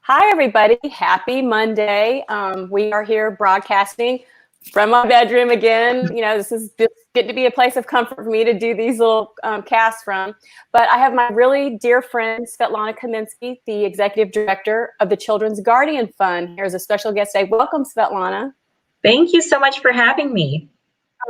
Hi, everybody. Happy Monday. We are here broadcasting from my bedroom again. This is just getting to be a place of comfort for me to do these little casts from. But I have my really dear friend, Svetlana Kaminsky, the Executive Director of the Children's Guardian Fund. Here's a special guest today. Welcome, Svetlana. Thank you so much for having me.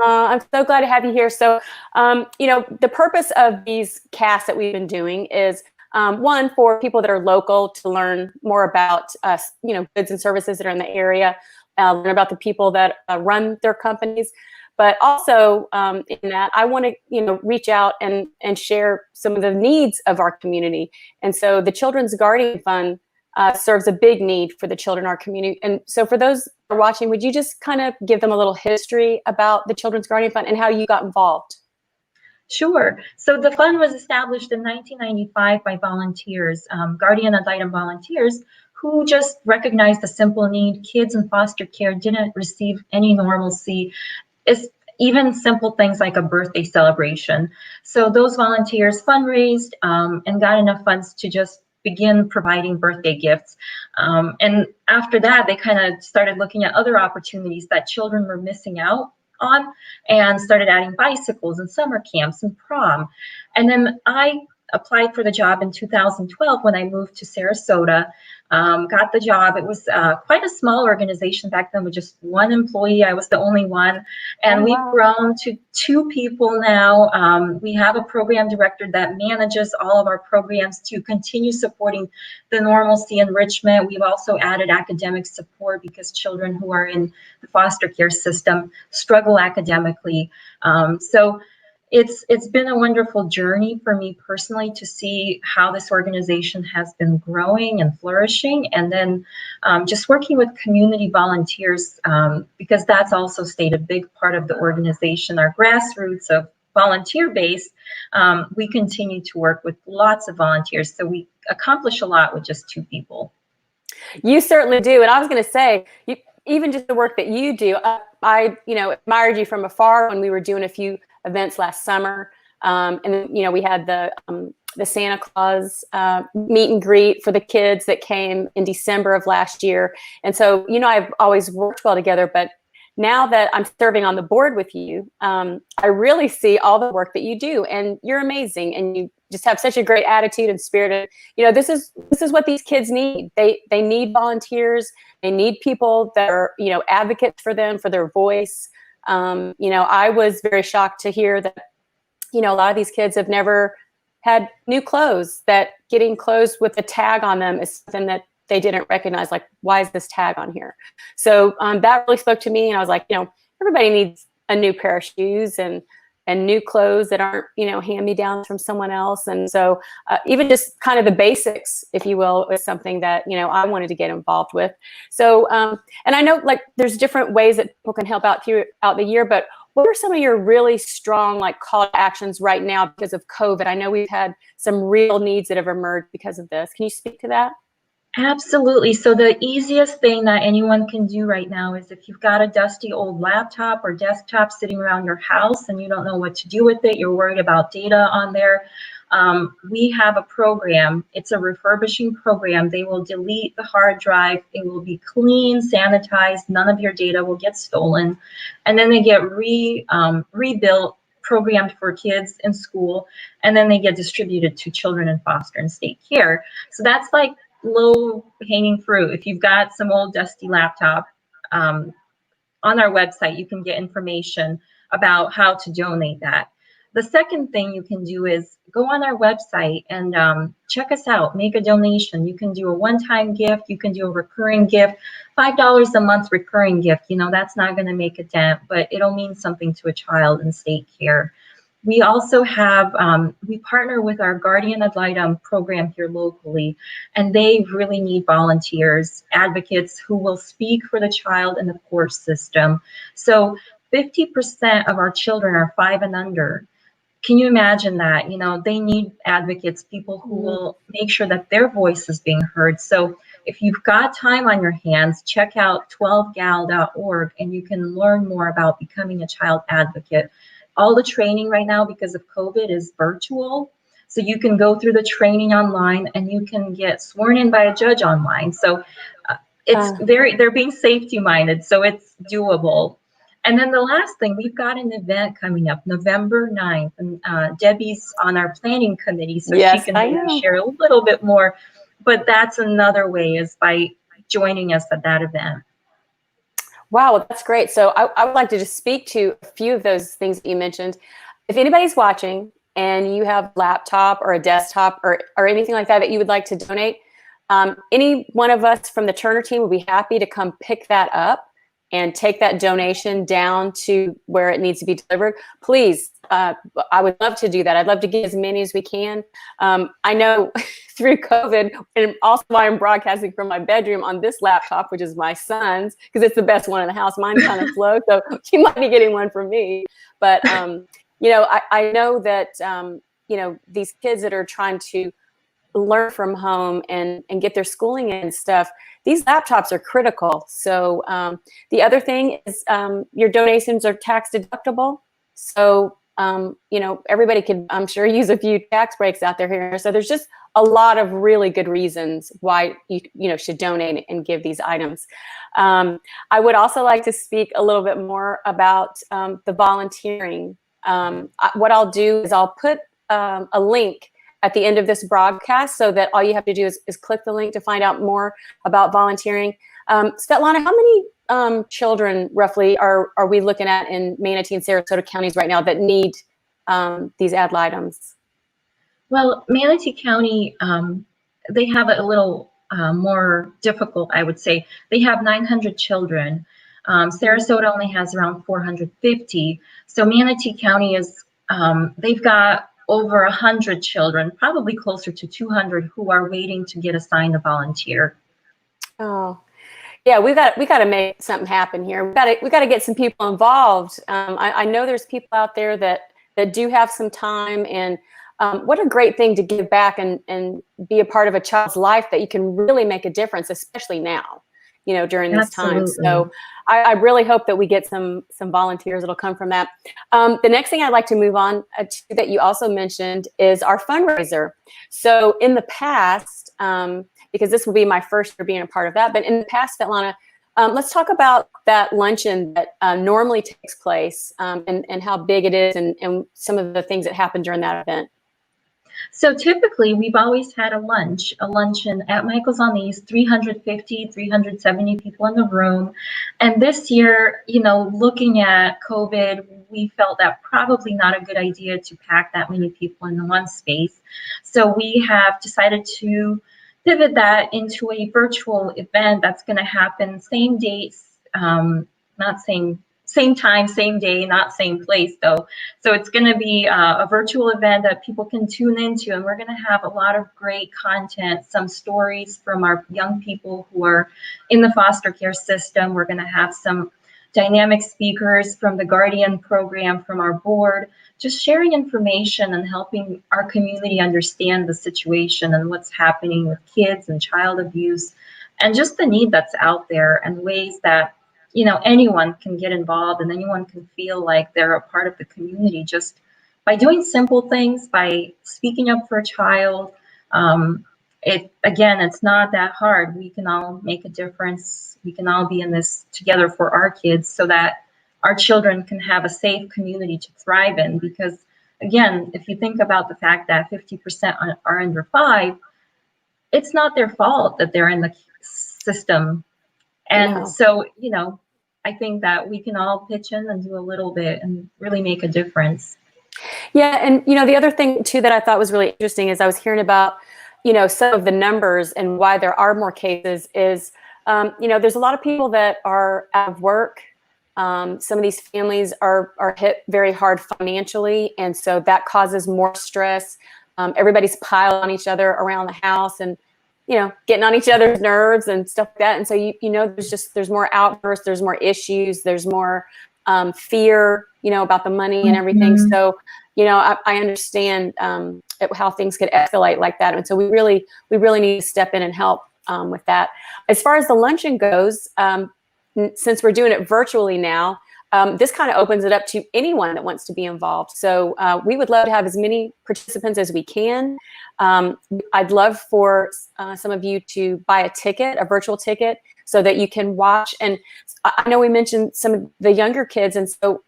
I'm so glad to have you here. So, the purpose of these casts that we've been doing is one, for people that are local to learn more about goods and services that are in the area, learn about the people that run their companies. But also in that, I want to reach out and share some of the needs of our community. And so the Children's Guardian Fund serves a big need for the children in our community. And so for those who are watching, would you just kind of give them a little history about the Children's Guardian Fund and how you got involved? Sure. So the fund was established in 1995 by volunteers, guardian ad litem volunteers, who just recognized the simple need. Kids in foster care didn't receive any normalcy, even simple things like a birthday celebration. So those volunteers fundraised and got enough funds to just begin providing birthday gifts. And after that, they kind of started looking at other opportunities that children were missing out on and started adding bicycles and summer camps and prom. And then I applied for the job in 2012 when I moved to Sarasota, got the job. It was quite a small organization back then with just one employee. I was the only one. And we've grown to 2 people now. We have a program director that manages all of our programs to continue supporting the normalcy enrichment. We've also added academic support because children who are in the foster care system struggle academically. So it's been a wonderful journey for me personally to see how this organization has been growing and flourishing, and then just working with community volunteers, because that's also stayed a big part of the organization. Our grassroots of volunteer base, we continue to work with lots of volunteers, so we accomplish a lot with just 2 people. You certainly do, and I was going to say, even just the work that you do, I admired you from afar when we were doing a few events last summer, and then we had the Santa Claus meet and greet for the kids that came in December of last year. And so I've always worked well together, but now that I'm serving on the board with you, I really see all the work that you do, and you're amazing, and you just have such a great attitude and spirit. This is what these kids need. They need volunteers. They need people that are advocates for them, for their voice. I was very shocked to hear that a lot of these kids have never had new clothes, that getting clothes with a tag on them is something that they didn't recognize. Like, why is this tag on here? So that really spoke to me, and I was like, everybody needs a new pair of shoes and new clothes that aren't hand-me-downs from someone else. And so even just kind of the basics, if you will, is something that I wanted to get involved with. So and I know there's different ways that people can help out throughout the year, but what are some of your really strong call to actions right now because of COVID? I know we've had some real needs that have emerged because of this. Can you speak to that? Absolutely. So the easiest thing that anyone can do right now is if you've got a dusty old laptop or desktop sitting around your house and you don't know what to do with it, you're worried about data on there, we have a program. It's a refurbishing program. They will delete the hard drive. It will be clean, sanitized. None of your data will get stolen. And then they get rebuilt, programmed for kids in school, and then they get distributed to children in foster and state care. So that's low hanging fruit. If you've got some old dusty laptop, on our website, you can get information about how to donate that. The second thing you can do is go on our website and check us out, make a donation. You can do a one-time gift, you can do a recurring gift, $5 a month recurring gift. That's not going to make a dent, but it'll mean something to a child in state care. We also have, we partner with our Guardian Ad Litem program here locally, and they really need volunteers, advocates who will speak for the child in the court system. So 50% of our children are 5 and under. Can you imagine that? They need advocates, people who will make sure that their voice is being heard. So if you've got time on your hands, check out 12gal.org and you can learn more about becoming a child advocate. All the training right now because of COVID is virtual. So you can go through the training online, and you can get sworn in by a judge online. So they're being safety minded, so it's doable. And then the last thing, we've got an event coming up November 9th, and Debbie's on our planning committee, so she Yes, can I maybe know. share a little bit more. But that's another way, is by joining us at that event. Wow, well, that's great. So I would like to just speak to a few of those things that you mentioned. If anybody's watching and you have a laptop or a desktop or anything like that that you would like to donate, any one of us from the Turner team would be happy to come pick that up and take that donation down to where it needs to be delivered. Please, I would love to do that. I'd love to get as many as we can. I know through COVID, and also why I'm broadcasting from my bedroom on this laptop, which is my son's, because it's the best one in the house. Mine's kind of slow, so you might be getting one from me. But, you know, I know that, you know, these kids that are trying to learn from home and get their schooling in and stuff, these laptops are critical. So the other thing is your donations are tax deductible. So, you know, everybody could, I'm sure, use a few tax breaks out there here. So there's just a lot of really good reasons why you know, should donate and give these items. I would also like to speak a little bit more about the volunteering. What I'll do is I'll put a link at the end of this broadcast, so that all you have to do is click the link to find out more about volunteering. Svetlana, how many children roughly are we looking at in Manatee and Sarasota counties right now that need these ad items? Well, Manatee County, they have it a little more difficult, I would say. They have 900 children. Sarasota only has around 450. So Manatee County is, they've got over 100 children, probably closer to 200, who are waiting to get assigned a volunteer. Oh, yeah, we got to make something happen here. We got to get some people involved. I know there's people out there that do have some time, and what a great thing to give back and be a part of a child's life that you can really make a difference, especially now, you know, during this time. So I really hope that we get some volunteers that'll come from that. The next thing I'd like to move on to that you also mentioned is our fundraiser. So in the past, because this will be my first year being a part of that, but in the past, Svetlana, let's talk about that luncheon that normally takes place and how big it is and some of the things that happen during that event. So typically, we've always had a luncheon at Michael's on the East, 350, 370 people in the room. And this year, you know, looking at COVID, we felt that probably not a good idea to pack that many people in one space. So we have decided to pivot that into a virtual event that's going to happen same dates, not same time, same day, not same place though. So it's going to be a virtual event that people can tune into, and we're going to have a lot of great content, some stories from our young people who are in the foster care system. We're going to have some dynamic speakers from the Guardian program, from our board, just sharing information and helping our community understand the situation and what's happening with kids and child abuse, and just the need that's out there, and ways that, you know, anyone can get involved and anyone can feel like they're a part of the community just by doing simple things, by speaking up for a child. It's not that hard. We can all make a difference. We can all be in this together for our kids, so that our children can have a safe community to thrive in. Because again, if you think about the fact that 50% are under 5, it's not their fault that they're in the system. And so, you know, I think that we can all pitch in and do a little bit and really make a difference. Yeah, and you know, the other thing too that I thought was really interesting is I was hearing about, you know, some of the numbers and why there are more cases is, you know, there's a lot of people that are out of work. Some of these families are hit very hard financially, and so that causes more stress. Everybody's piled on each other around the house, and you know, getting on each other's nerves and stuff like that. And so you know, there's more outbursts, there's more issues, there's more fear, you know, about the money and everything. Mm-hmm. So, you know, I understand how things could escalate like that, and so we really need to step in and help with that. As far as the luncheon goes, since we're doing it virtually now, this kind of opens it up to anyone that wants to be involved. So we would love to have as many participants as we can. I'd love for some of you to buy a ticket, a virtual ticket, so that you can watch. And I know we mentioned some of the younger kids, and so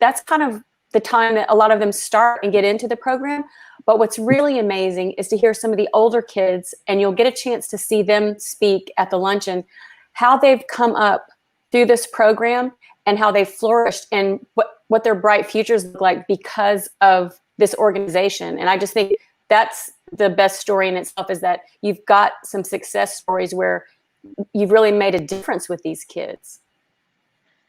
that's kind of the time that a lot of them start and get into the program. But what's really amazing is to hear some of the older kids, and you'll get a chance to see them speak at the luncheon, how they've come up through this program and how they've flourished and what their bright futures look like because of this organization. And I just think that's the best story in itself, is that you've got some success stories where you've really made a difference with these kids.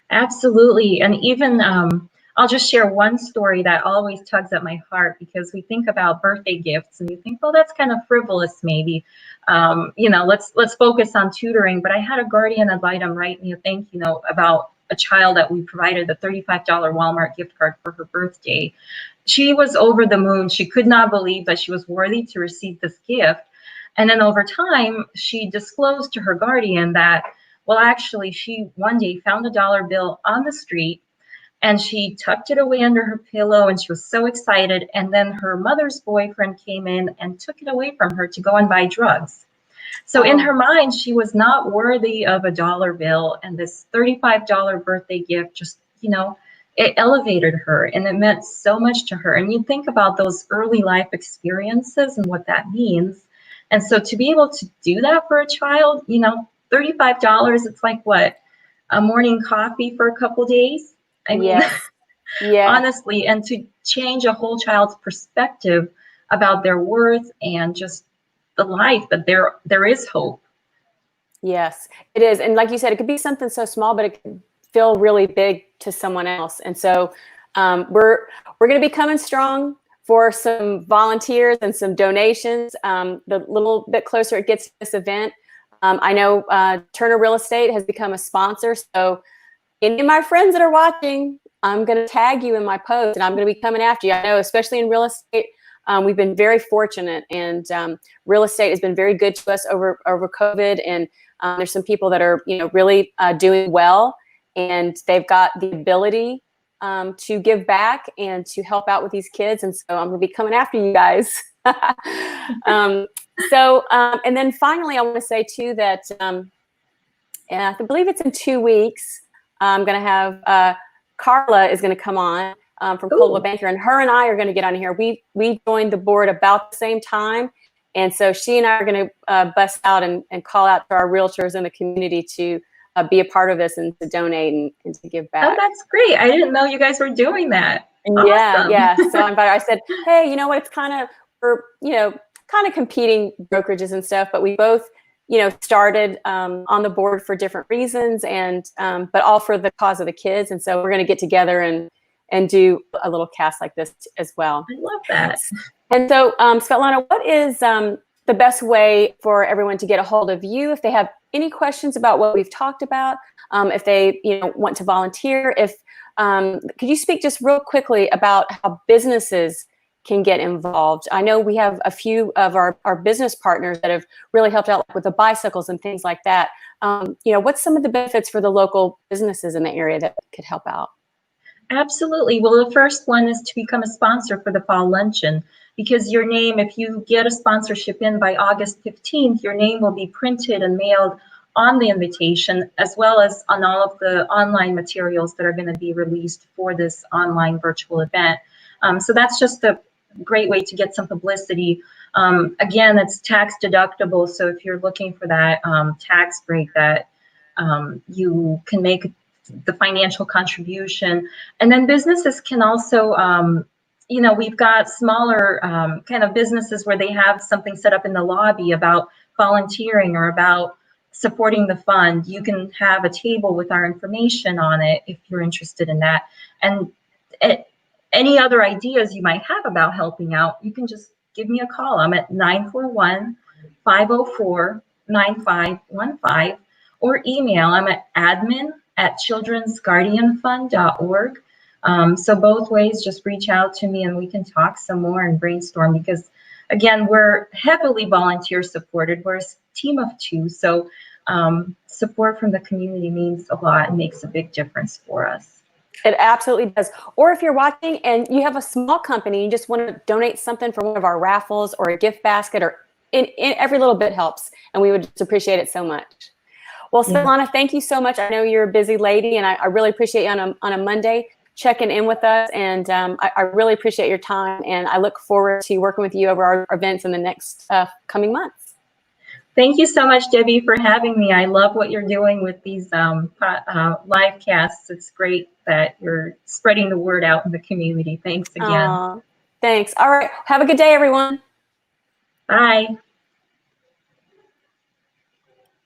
Absolutely. And even I'll just share one story that always tugs at my heart, because we think about birthday gifts and you think, well, that's kind of frivolous, maybe. Let's focus on tutoring. But I had a guardian ad litem write me a thank you note about a child that we provided the $35 Walmart gift card for her birthday. She was over the moon. She could not believe that she was worthy to receive this gift. And then over time, she disclosed to her guardian that, well, actually, she one day found a dollar bill on the street and she tucked it away under her pillow and she was so excited. And then her mother's boyfriend came in and took it away from her to go and buy drugs. So in her mind, she was not worthy of a dollar bill. And this $35 birthday gift just, it elevated her and it meant so much to her. And you think about those early life experiences and what that means. And so to be able to do that for a child, $35, it's like what? A morning coffee for a couple days? I mean, Yes. Yeah. Honestly, and to change a whole child's perspective about their worth and just the life, that there is hope. Yes, it is. And like you said, it could be something so small, but it could feel really big to someone else. And so we're going to be coming strong for some volunteers and some donations. The little bit closer it gets to this event, I know Turner Real Estate has become a sponsor. So any of my friends that are watching, I'm going to tag you in my post and I'm going to be coming after you. I know, especially in real estate, we've been very fortunate, and real estate has been very good to us over COVID. And there's some people that are, really doing well, and they've got the ability to give back and to help out with these kids. And so I'm going to be coming after you guys. And then finally, I want to say too that I believe it's in 2 weeks. I'm going to have Carla is going to come on from Coldwell Banker, and her and I are going to get on here. We joined the board about the same time, and so she and I are going to bust out and call out to our realtors in the community to be a part of this and to donate and to give back. Oh, that's great! I didn't know you guys were doing that. Awesome. Yeah. So I said, hey, you know what? It's kind of we're kind of competing brokerages and stuff, but we both started on the board for different reasons, and but all for the cause of the kids. And so we're going to get together and do a little cast like this as well. I love that. And so, Svetlana, what is the best way for everyone to get a hold of you if they have any questions about what we've talked about? If they want to volunteer, could you speak just real quickly about how businesses can get involved? I know we have a few of our business partners that have really helped out with the bicycles and things like that. What's some of the benefits for the local businesses in the area that could help out? Absolutely. Well, the first one is to become a sponsor for the fall luncheon, because your name, if you get a sponsorship in by August 15th, your name will be printed and mailed on the invitation, as well as on all of the online materials that are going to be released for this online virtual event. So that's just a great way to get some publicity. Again, it's tax deductible. So if you're looking for that tax break, that you can make the financial contribution. And then businesses can also, we've got smaller kind of businesses where they have something set up in the lobby about volunteering or about supporting the fund. You can have a table with our information on it if you're interested in that. And any other ideas you might have about helping out, you can just give me a call. I'm at 941-504-9515, or email. I'm at admin@childrensguardianfund.org. So both ways, just reach out to me and we can talk some more and brainstorm, because again, we're heavily volunteer supported. We're a team of 2. So support from the community means a lot and makes a big difference for us. It absolutely does. Or if you're watching and you have a small company, you just want to donate something for one of our raffles or a gift basket, or in every little bit helps, and we would just appreciate it so much. Well, Yeah. Svetlana, thank you so much. I know you're a busy lady, and I really appreciate you on a Monday checking in with us, and I really appreciate your time, and I look forward to working with you over our events in the next coming months. Thank you so much, Debbie, for having me. I love what you're doing with these live casts. It's great that you're spreading the word out in the community. Thanks again. Thanks. All right. Have a good day, everyone. Bye.